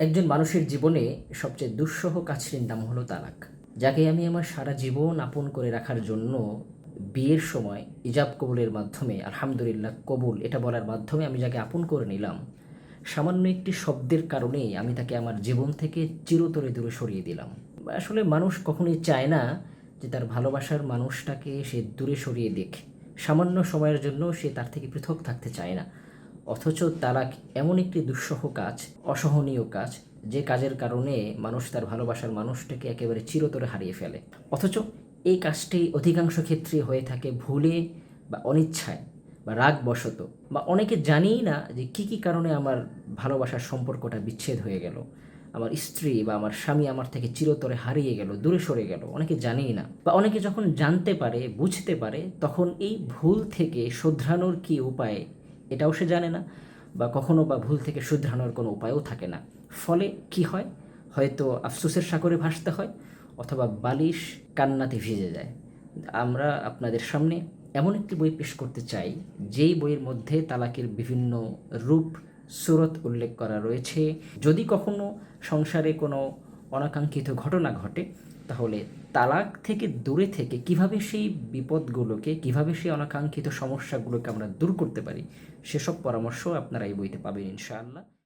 একজন মানুষের জীবনে সবচেয়ে দুঃসহ কাজটির নাম হলো তালাক। যাকে আমি আমার সারা জীবন আপন করে রাখার জন্য বিয়ের সময় ইজাব কবুলের মাধ্যমে আলহামদুলিল্লাহ কবুল এটা বলার মাধ্যমে আমি যাকে আপন করে নিলাম, সামান্য একটি শব্দের কারণেই আমি তাকে আমার জীবন থেকে চিরতরে দূরে সরিয়ে দিলাম। আসলে মানুষ কখনোই চায় না যে তার ভালোবাসার মানুষটাকে সে দূরে সরিয়ে দিক। সামান্য সময়ের জন্য সে তার থেকে পৃথক থাকতে চায় না। অথচ তালাক এমন একটি দুঃসহ কাজ, অসহনীয় কাজ, যে কাজের কারণে মানুষ তার ভালোবাসার মানুষটাকে একেবারে চিরতরে হারিয়ে ফেলে। অথচ এই কাজটি অধিকাংশ ক্ষেত্রে হয়ে থাকে ভুলে বা অনিচ্ছায় বা রাগবশত, বা অনেকে জানিই না যে কী কী কারণে আমার ভালোবাসার সম্পর্কটা বিচ্ছেদ হয়ে গেল, আমার স্ত্রী বা আমার স্বামী আমার থেকে চিরতরে হারিয়ে গেল, দূরে সরে গেল, অনেকে জানেই না। বা অনেকে যখন জানতে পারে, বুঝতে পারে, তখন এই ভুল থেকে শুধরানোর কী উপায় এটাও সে জানে না, বা কখনো বা ভুল থেকে শুধরানোর কোনো উপায়ও থাকে না। ফলে কি হয়, হয়তো আফসোসের সাগরে ভাসতে হয়, অথবা বালিশ কান্নাতে ভিজে যায়। আমরা আপনাদের সামনে এমন একটি বই পেশ করতে চাই, যেই বইয়ের মধ্যে তালাকের বিভিন্ন রূপ, সুরত উল্লেখ করা রয়েছে। যদি কখনো সংসারে কোনো অনাকাঙ্ক্ষিত ঘটনা ঘটে, তাহলে তালাক থেকে দূরে থেকে কিভাবে সেই বিপদগুলোকে, কিভাবে সেই অনাকাঙ্ক্ষিত সমস্যাগুলোকে আমরা দূর করতে পারি, সেসব পরামর্শ আপনারা এই বইতে পাবেন ইনশাআল্লাহ।